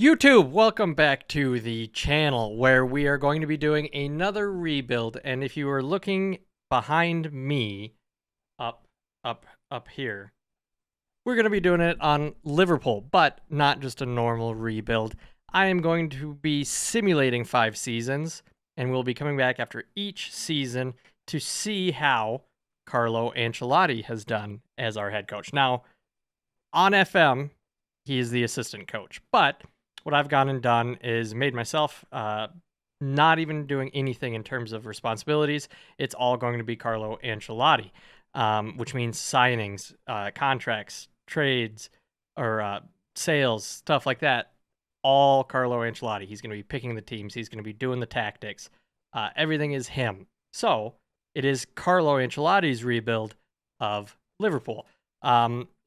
YouTube, welcome back to the channel where we are going to be doing another rebuild. And if you are looking behind me, up, up here, we're going to be doing it on Liverpool, but not just a normal rebuild. I am going to be simulating 5 seasons, and we'll be coming back after each season to see how Carlo Ancelotti has done as our head coach. Now, on FM, he is the assistant coach, but what I've gone and done is made myself not even doing anything in terms of responsibilities. It's all going to be Carlo Ancelotti, which means signings, contracts, trades, or sales, stuff like that. All Carlo Ancelotti. He's going to be picking the teams. He's going to be doing the tactics. Everything is him. So it is Carlo Ancelotti's rebuild of Liverpool.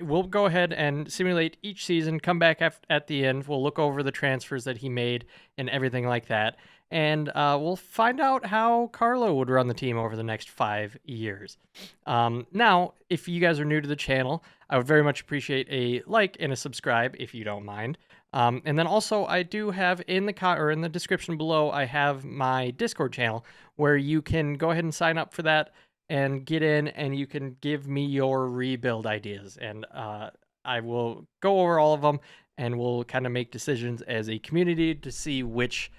We'll go ahead and simulate each season, come back at the end. We'll look over the transfers that he made and everything like that. And we'll find out how Carlo would run the team over the next 5 years. Now, if you guys are new to the channel, I would very much appreciate a like and a subscribe if you don't mind. And then also, I do have in the description below, I have my Discord channel where you can go ahead and sign up for that and get in, and you can give me your rebuild ideas, and I will go over all of them, and we'll kind of make decisions as a community to see which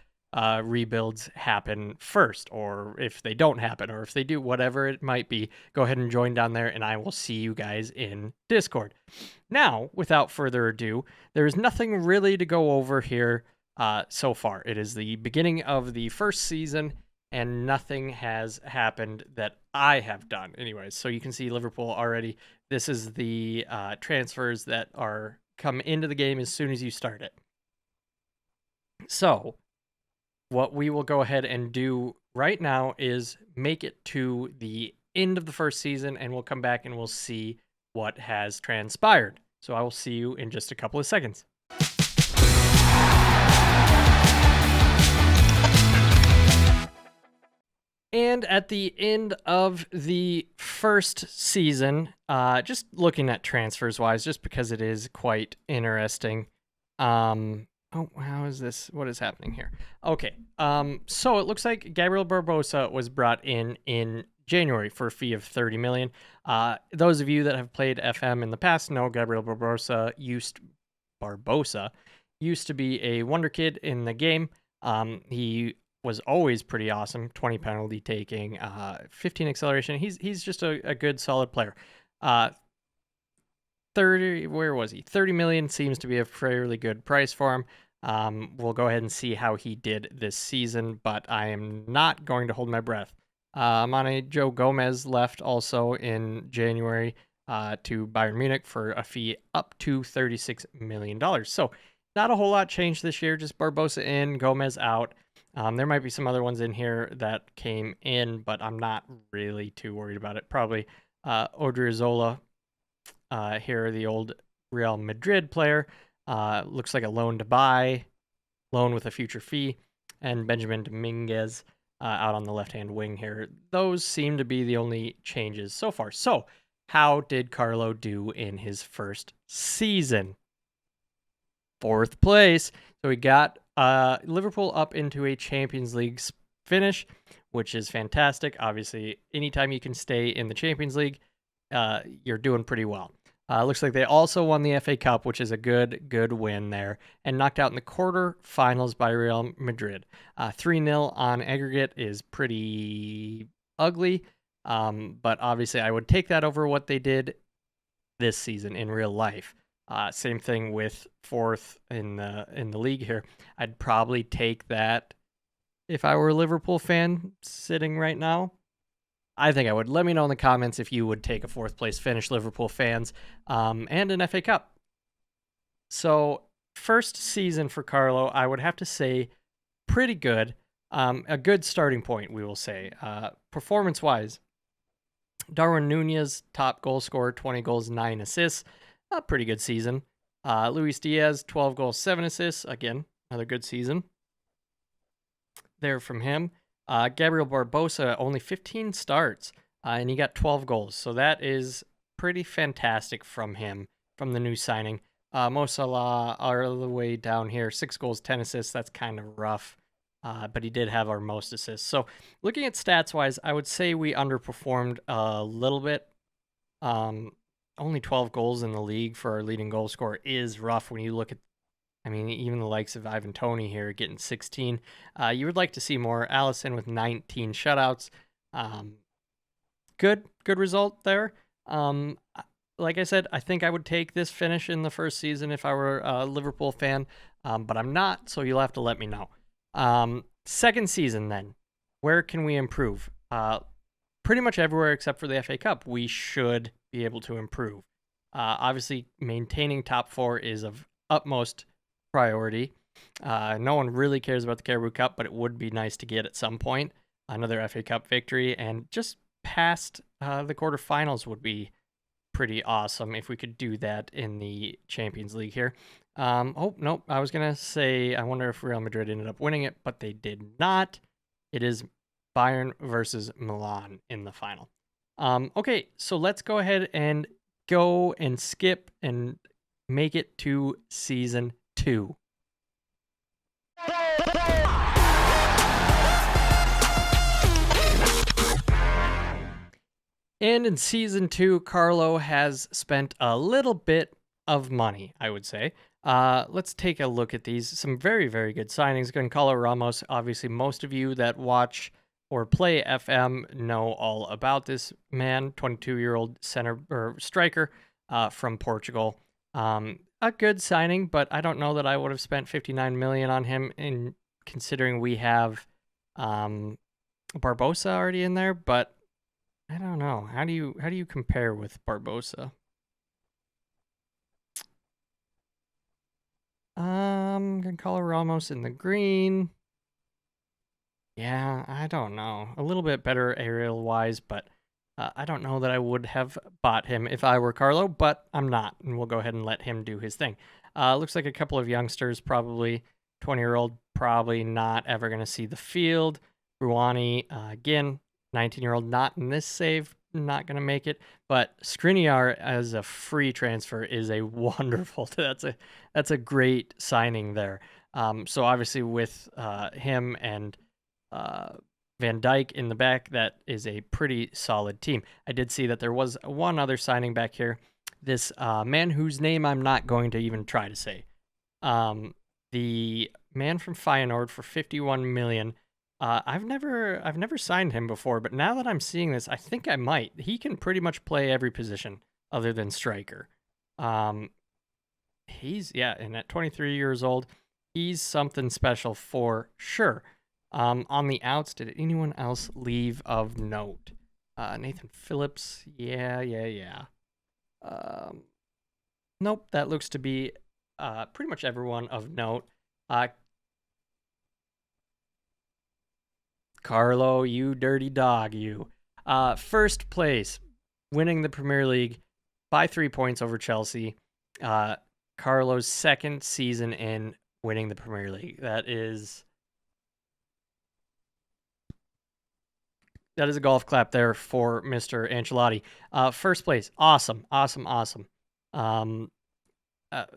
rebuilds happen first, or if they don't happen, or if they do, whatever it might be. Go ahead and join down there, and I will see you guys in Discord. Now, without further ado, there is nothing really to go over here so far. It is the beginning of the first season, and nothing has happened that I have done. Anyways, so you can see Liverpool already. This is the transfers that are come into the game as soon as you start it. So what we will go ahead and do right now is make it to the end of the first season, and we'll come back and we'll see what has transpired. So I will see you in just a couple of seconds. And at the end of the first season, just looking at transfers wise, just because it is quite interesting. Oh, how is this? What is happening here? Okay. So it looks like Gabriel Barbosa was brought in January for a fee of 30 million. Those of you that have played FM in the past know Gabriel Barbosa used to be a wonder kid in the game. He was always pretty awesome. 20 penalty taking, 15 acceleration. He's just a good solid player. 30 million seems to be a fairly good price for him. We'll go ahead and see how he did this season, but I am not going to hold my breath. Mane Joe Gomez left also in January to Bayern Munich for a fee up to $36 million. So not a whole lot changed this year, just Barbosa in, Gomez out. There might be some other ones in here that came in, but I'm not really too worried about it. Probably Odriozola, here, the old Real Madrid player. Looks like a loan to buy, loan with a future fee, and Benjamin Dominguez out on the left-hand wing here. Those seem to be the only changes so far. So how did Carlo do in his first season? 4th place. So we got Liverpool up into a Champions League finish, which is fantastic. Obviously, anytime you can stay in the Champions League, you're doing pretty well. Looks like they also won the FA Cup, which is a good win there, and knocked out in the quarterfinals by Real Madrid. 3-0 on aggregate is pretty ugly, but obviously I would take that over what they did this season in real life. Same thing with 4th in the league here. I'd probably take that if I were a Liverpool fan sitting right now. I think I would. Let me know in the comments if you would take a 4th place finish, Liverpool fans, and an FA Cup. So first season for Carlo, I would have to say pretty good. A good starting point, we will say. Performance-wise, Darwin Nunez, top goal scorer, 20 goals, 9 assists. A pretty good season. Luis Diaz, 12 goals, 7 assists. Again, another good season there from him. Gabriel Barbosa, only 15 starts, and he got 12 goals. So that is pretty fantastic from him, from the new signing. Mo Salah all the way down here, 6 goals, 10 assists. That's kind of rough, but he did have our most assists. So looking at stats wise, I would say we underperformed a little bit. Only 12 goals in the league for our leading goal scorer is rough when you look at, I mean, even the likes of Ivan Toney here getting 16. You would like to see more. Allison with 19 shutouts. Good result there. Like I said, I think I would take this finish in the first season if I were a Liverpool fan, but I'm not, so you'll have to let me know. Second season, then, where can we improve? Pretty much everywhere except for the FA Cup, we should be able to improve. Obviously, maintaining top 4 is of utmost priority. No one really cares about the Carabao Cup, but it would be nice to get at some point another FA Cup victory, and just past the quarterfinals would be pretty awesome if we could do that in the Champions League here. Oh, nope. I was going to say, I wonder if Real Madrid ended up winning it, but they did not. It is Bayern versus Milan in the final. Okay, so let's go ahead and go and skip and make it to season 2. And in season 2, Carlo has spent a little bit of money, I would say. Let's take a look at these. Some very, very good signings. Carlo Ramos, obviously most of you that watch or play FM know all about this man, 22-year-old center or striker from Portugal. A good signing, but I don't know that I would have spent 59 million on him, in considering we have Barbosa already in there, but I don't know. How do you compare with Barbosa? Gonzalo Ramos in the green. Yeah, I don't know. A little bit better aerial wise, but I don't know that I would have bought him if I were Carlo, but I'm not, and we'll go ahead and let him do his thing. Looks like a couple of youngsters, probably 20-year-old, probably not ever going to see the field. Ruani, again, 19-year-old, not in this save, not going to make it. But Skriniar as a free transfer is a wonderful. That's a great signing there. So obviously with him and Van Dijk in the back, that is a pretty solid team. I did see that there was one other signing back here. This man whose name I'm not going to even try to say. The man from Feyenoord for 51 million. I've never signed him before, but now that I'm seeing this, I think I might. He can pretty much play every position other than striker. And at 23 years old, he's something special for sure. On the outs, did anyone else leave of note? Nathan Phillips, yeah. Nope, that looks to be pretty much everyone of note. Carlo, you dirty dog, you. First place, winning the Premier League by 3 points over Chelsea. Carlo's second season in winning the Premier League. That is a golf clap there for Mr. Ancelotti. First place, awesome. A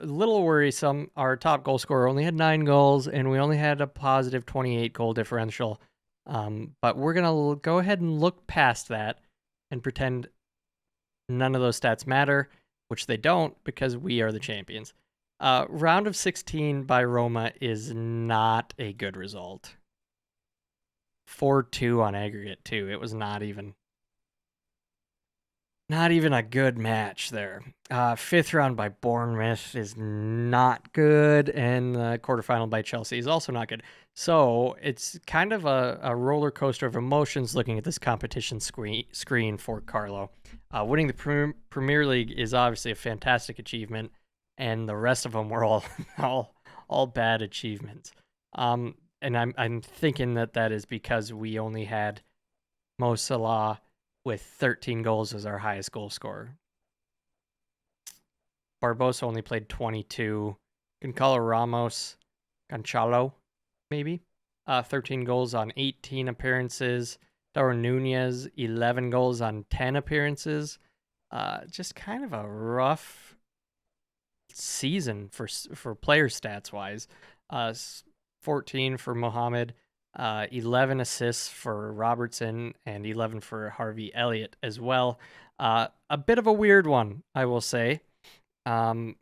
little worrisome. Our top goal scorer only had 9 goals, and we only had a positive 28 goal differential. But we're going to go ahead and look past that and pretend none of those stats matter, which they don't because we are the champions. Round of 16 by Roma is not a good result. 4-2 on aggregate, too. It was not even a good match there. Fifth round by Bournemouth is not good, and the quarterfinal by Chelsea is also not good. So it's kind of a roller coaster of emotions looking at this competition screen for Carlo. Winning the Premier League is obviously a fantastic achievement, and the rest of them were all bad achievements. And I'm thinking that is because we only had Mo Salah with 13 goals as our highest goal scorer. Barbosa only played 22. Gonzalo, maybe, 13 goals on 18 appearances. Darwin Nunez, 11 goals on 10 appearances. Just kind of a rough season for player stats wise. 14 for Mohamed, 11 assists for Robertson, and 11 for Harvey Elliott as well. A bit of a weird one, I will say. I'm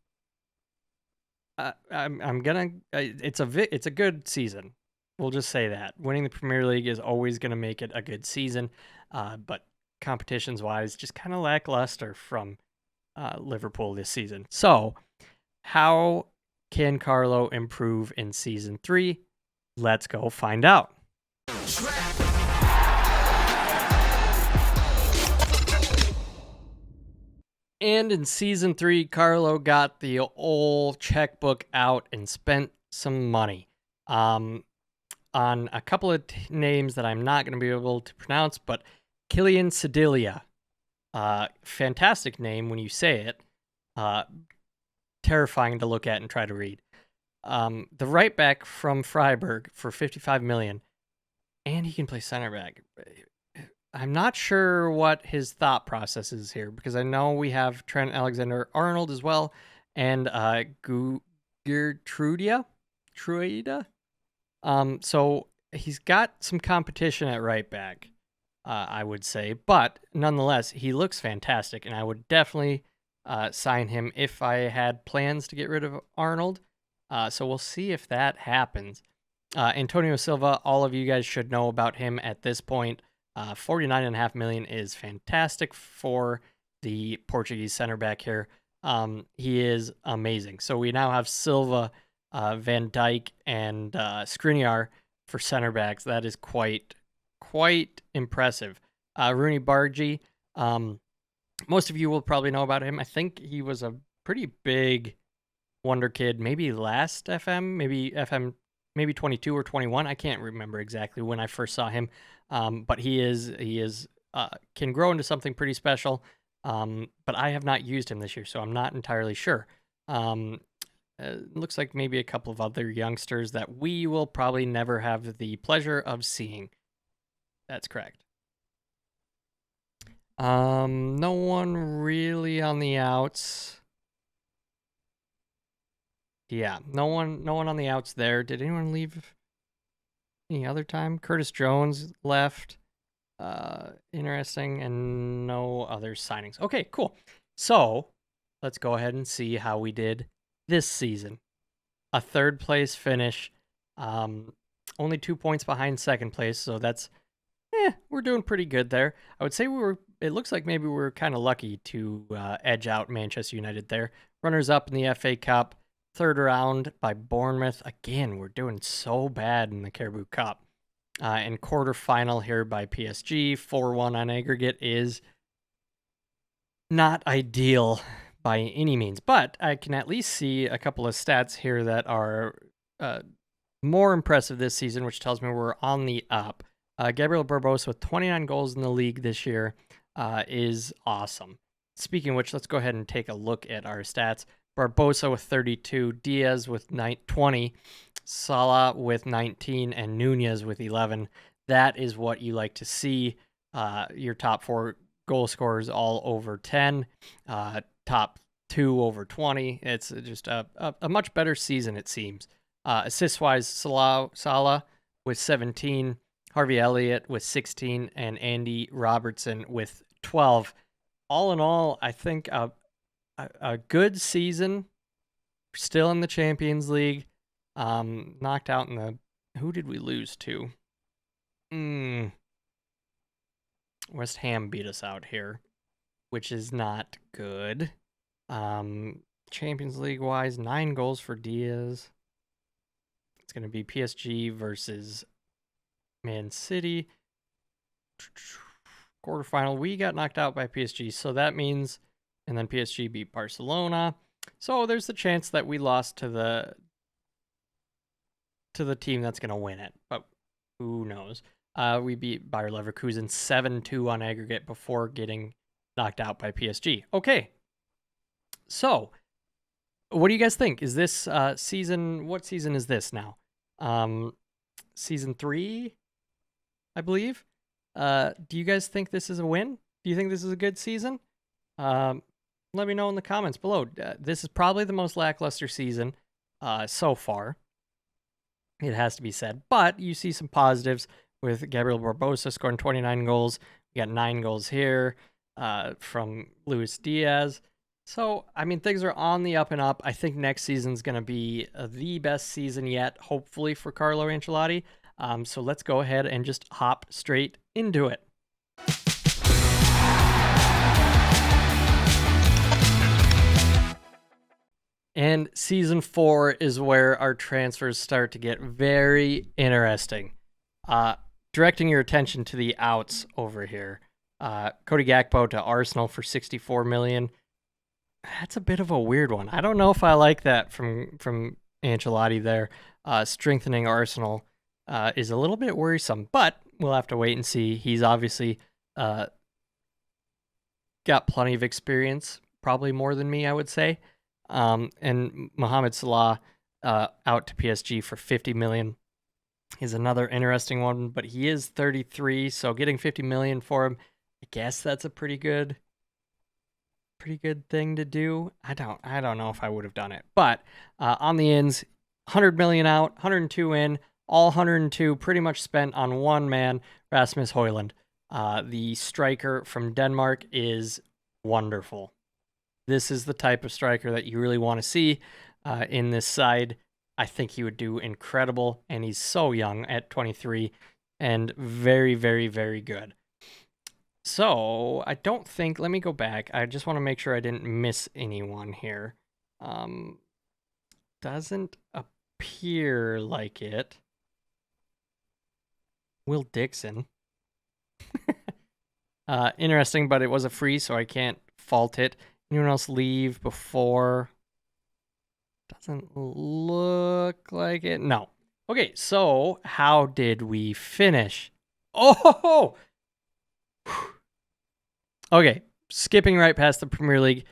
gonna. It's a good season. We'll just say that winning the Premier League is always gonna make it a good season. But competitions wise, just kind of lackluster from Liverpool this season. So, how can Carlo improve in season 3? Let's go find out. And in season 3, Carlo got the old checkbook out and spent some money on a couple of names that I'm not going to be able to pronounce, but Kylian Sedilia. Fantastic name when you say it. Terrifying to look at and try to read. The right back from Freiburg for 55 million, and he can play center back. I'm not sure what his thought process is here, because I know we have Trent Alexander-Arnold as well, and Gertrudia. So he's got some competition at right back, I would say, but nonetheless, he looks fantastic, and I would definitely sign him if I had plans to get rid of Arnold. So we'll see if that happens. Antonio Silva, all of you guys should know about him at this point. 49.5 million is fantastic for the Portuguese center back here. He is amazing. So we now have Silva, Van Dijk, and Skriniar for center backs. That is quite impressive. Rooney Bargi, most of you will probably know about him. I think he was a pretty big wonder kid, maybe last FM, maybe 22 or 21. I can't remember exactly when I first saw him. But he can grow into something pretty special. But I have not used him this year, so I'm not entirely sure. Looks like maybe a couple of other youngsters that we will probably never have the pleasure of seeing. That's correct. No one really on the outs. Yeah, no one on the outs there. Did anyone leave any other time? Curtis Jones left. Interesting, and no other signings. Okay, cool. So let's go ahead and see how we did this season. A third place finish, only 2 points behind second place, so that's we're doing pretty good there. I would say it looks like maybe we're kind of lucky to edge out Manchester United there. Runners up in the FA Cup, third round by Bournemouth. Again, we're doing so bad in the Carabao Cup. And quarterfinal here by PSG, 4-1 on aggregate is not ideal by any means, but I can at least see a couple of stats here that are more impressive this season, which tells me we're on the up. Gabriel Barbosa with 29 goals in the league this year is awesome. Speaking of which, let's go ahead and take a look at our stats. Barbosa with 32, Diaz with 20, Salah with 19, and Nunez with 11. That is what you like to see. Your top 4 goal scorers all over 10, top 2 over 20. It's just a much better season, it seems. Assist-wise, Salah with 17, Harvey Elliott with 16, and Andy Robertson with 12. All in all, I think a good season. Still in the Champions League. Knocked out in the... Who did we lose to? West Ham beat us out here, which is not good. Champions League-wise, 9 goals for Diaz. It's going to be PSG versus Man City. Quarterfinal, we got knocked out by PSG, so that means... And then PSG beat Barcelona. So there's the chance that we lost to the team that's going to win it. But who knows? We beat Bayer Leverkusen 7-2 on aggregate before getting knocked out by PSG. Okay. So, what do you guys think? Is this season... What season is this now? Season 3, I believe. Do you guys think this is a win? Do you think this is a good season? let me know in the comments below. This is probably the most lackluster season so far. It has to be said. But you see some positives with Gabriel Barbosa scoring 29 goals. We got 9 goals here from Luis Diaz. So, I mean, things are on the up and up. I think next season's going to be the best season yet, hopefully, for Carlo Ancelotti. So let's go ahead and just hop straight into it. And season 4 is where our transfers start to get very interesting. Directing your attention to the outs over here. Cody Gakpo to Arsenal for 64 million. That's a bit of a weird one. I don't know if I like that from Ancelotti there. Strengthening Arsenal is a little bit worrisome, but we'll have to wait and see. He's obviously got plenty of experience, probably more than me, I would say. And Mohamed Salah out to PSG for 50 million is another interesting one, but he is 33, so getting 50 million for him, I guess that's a pretty good thing to do. I don't know if I would have done it, but on the ins, 100 million out, 102 in, all 102 pretty much spent on one man, Rasmus Højlund. The striker from Denmark is wonderful. This is the type of striker that you really want to see in this side. I think he would do incredible, and he's so young at 23 and very, very, very good. So I don't think, let me go back. I just want to make sure I didn't miss anyone here. Doesn't appear like it. Will Dixon. Interesting, but it was a free, so I can't fault it. Anyone else leave before? Doesn't look like it. No. Okay, so how did we finish? Oh! Okay, skipping right past the Premier League.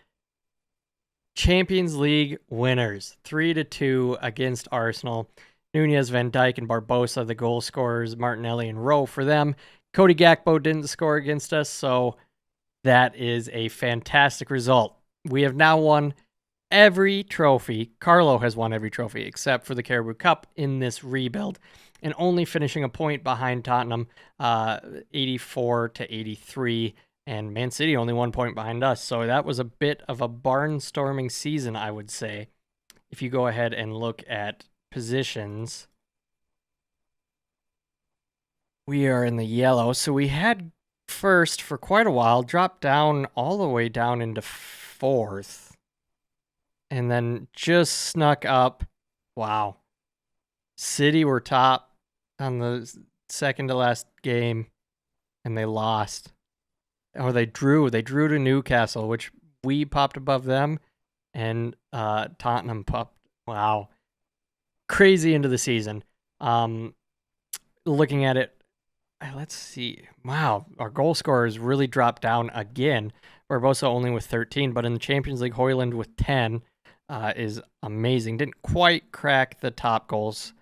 Champions League winners. 3-2 against Arsenal. Nunez, Van Dijk, and Barbosa, the goal scorers. Martinelli and Rowe for them. Cody Gakpo didn't score against us, so that is a fantastic result. We have now won every trophy. Carlo has won every trophy except for the Carabao Cup in this rebuild, and only finishing a point behind Tottenham, 84 to 83, and Man City only 1 point behind us. So that was a bit of a barnstorming season, I would say. If you go ahead and look at positions, we are in the yellow. So we had first for quite a while, dropped down all the way down into 4th, and then just snuck up. Wow. City were top on the second to last game, and they lost. Or they drew to Newcastle, which we popped above them, and Tottenham popped. Wow. Crazy into the season. Looking at it, let's see. Wow, our goal scorers really dropped down again. Barbosa only with 13, but in the Champions League, Højlund with 10 is amazing. Didn't quite crack the top goals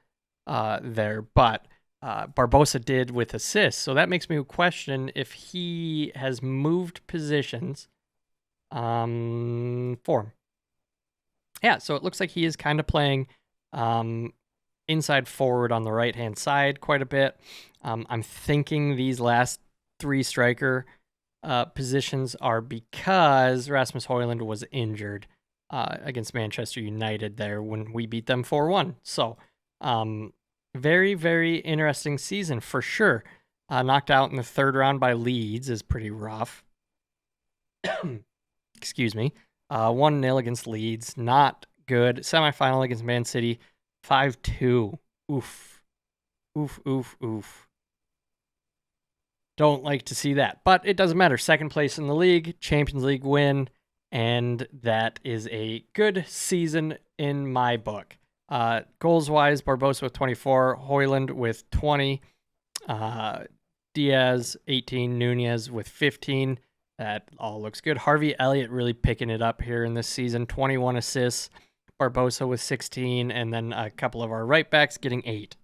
there, but Barbosa did with assists. So that makes me question if he has moved positions for him. Yeah, so it looks like he is kind of playing inside forward on the right-hand side quite a bit. I'm thinking these last 3 striker positions are because Rasmus Højlund was injured against Manchester United there when we beat them 4-1. So very, very interesting season for sure. Knocked out in the 3rd round by Leeds is pretty rough. Excuse me. 1-0 against Leeds, not good. Semifinal against Man City, 5-2. Oof. Oof, oof, oof. Don't like to see that, but it doesn't matter. 2nd place in the league, Champions League win, and that is a good season in my book. Goals-wise, Barbosa with 24, Højlund with 20, Diaz 18, Nunez with 15. That all looks good. Harvey Elliott really picking it up here in this season, 21 assists. Barbosa with 16, and then a couple of our right backs getting 8.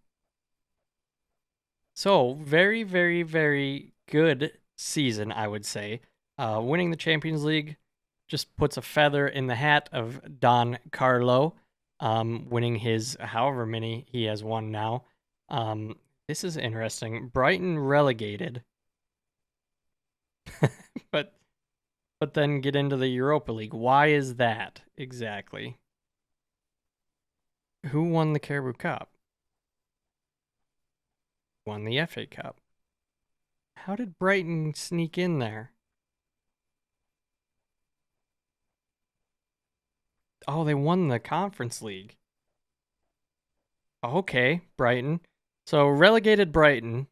So very, very, very good season, I would say. Winning the Champions League, just puts a feather in the hat of Don Carlo, winning his however many he has won now. This is interesting. Brighton relegated, but then get into the Europa League. Why is that exactly? Who won the Carabao Cup? Won the FA Cup. How did Brighton sneak in there? Oh, they won the Conference League. Okay, Brighton. So relegated Brighton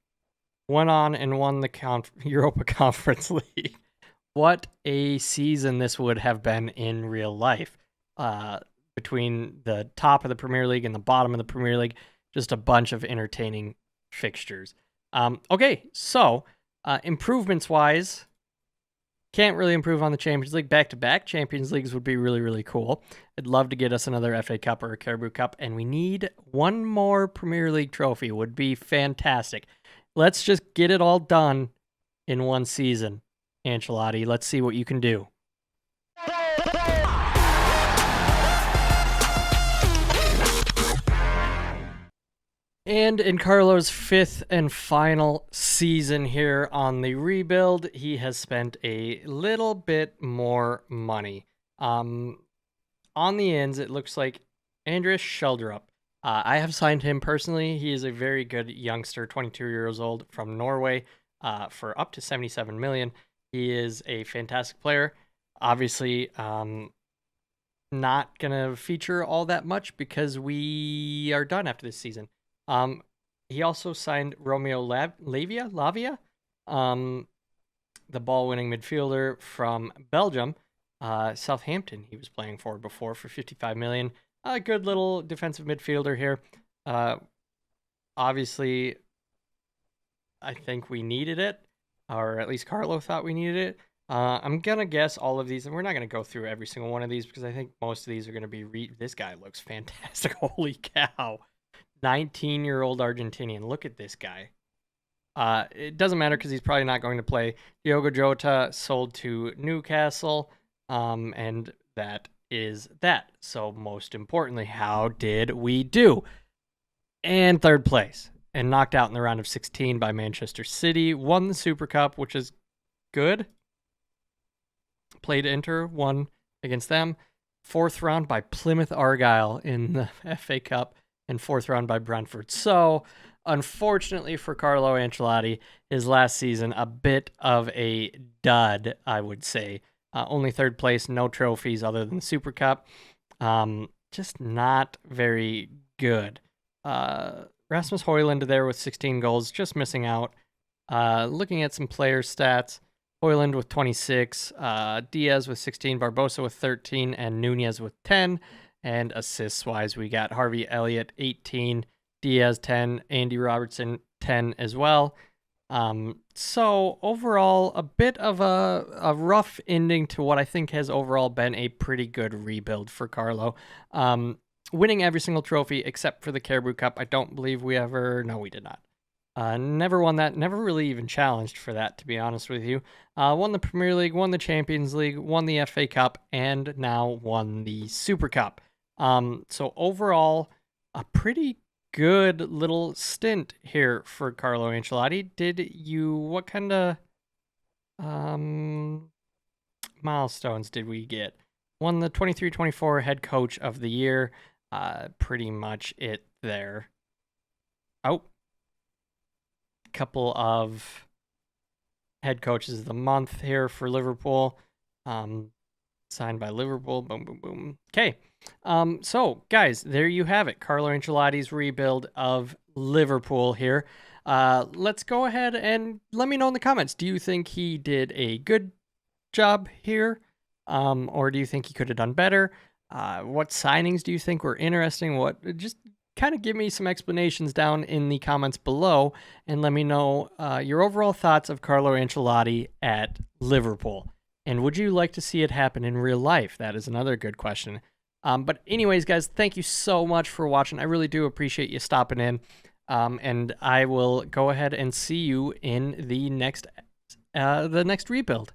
went on and won the Europa Conference League. What a season this would have been in real life. Between the top of the Premier League and the bottom of the Premier League, just a bunch of entertaining fixtures. Okay, so improvements-wise, can't really improve on the Champions League. Back-to-back Champions Leagues would be really, really cool. I'd love to get us another FA Cup or a Carabao Cup, and we need one more Premier League trophy. Would be fantastic. Let's just get it all done in one season, Ancelotti. Let's see what you can do. And in Carlo's fifth and final season here on the rebuild, he has spent a little bit more money. On the ends, it looks like Andreas Schjelderup. I have signed him personally. He is a very good youngster, 22 years old, from Norway, for up to 77 million. He is a fantastic player. Obviously, not going to feature all that much because we are done after this season. He also signed Romeo Lavia, the ball-winning midfielder from Belgium. Southampton he was playing for before for 55 million. A good little defensive midfielder here. Obviously, I think we needed it, or at least Carlo thought we needed it. I'm going to guess all of these, and we're not going to go through every single one of these because I think most of these are going to be... This guy looks fantastic. Holy cow. 19-year-old Argentinian. Look at this guy. It doesn't matter because he's probably not going to play. Diogo Jota sold to Newcastle, and that is that. So most importantly, how did we do? And third place, and knocked out in the round of 16 by Manchester City. Won the Super Cup, which is good. Played Inter, won against them. Fourth round by Plymouth Argyle in the FA Cup. And fourth round by Brentford. So, unfortunately for Carlo Ancelotti, his last season, a bit of a dud, I would say. Only third place, no trophies other than the Super Cup. Just not very good. Rasmus Højlund there with 16 goals, just missing out. Looking at some player stats, Højlund with 26, Diaz with 16, Barbosa with 13, and Nunez with 10. And assists-wise, we got Harvey Elliott, 18, Diaz, 10, Andy Robertson, 10 as well. So overall, a bit of a rough ending to what I think has overall been a pretty good rebuild for Carlo. Winning every single trophy except for the Carabao Cup. I don't believe we ever... No, we did not. Never won that. Never really even challenged for that, to be honest with you. Won the Premier League, won the Champions League, won the FA Cup, and now won the Super Cup. So overall, a pretty good little stint here for Carlo Ancelotti. What kind of milestones did we get? Won the 23-24 head coach of the year. Pretty much it there. Oh. Couple of head coaches of the month here for Liverpool. Signed by Liverpool. Boom, boom, boom. Okay. So, guys, there you have it. Carlo Ancelotti's rebuild of Liverpool here. Let's go ahead and let me know in the comments. Do you think he did a good job here? Or do you think he could have done better? What signings do you think were interesting? Just kind of give me some explanations down in the comments below and let me know your overall thoughts of Carlo Ancelotti at Liverpool. And would you like to see it happen in real life? That is another good question. But anyways, guys, thank you so much for watching. I really do appreciate you stopping in. And I will go ahead and see you in the next rebuild.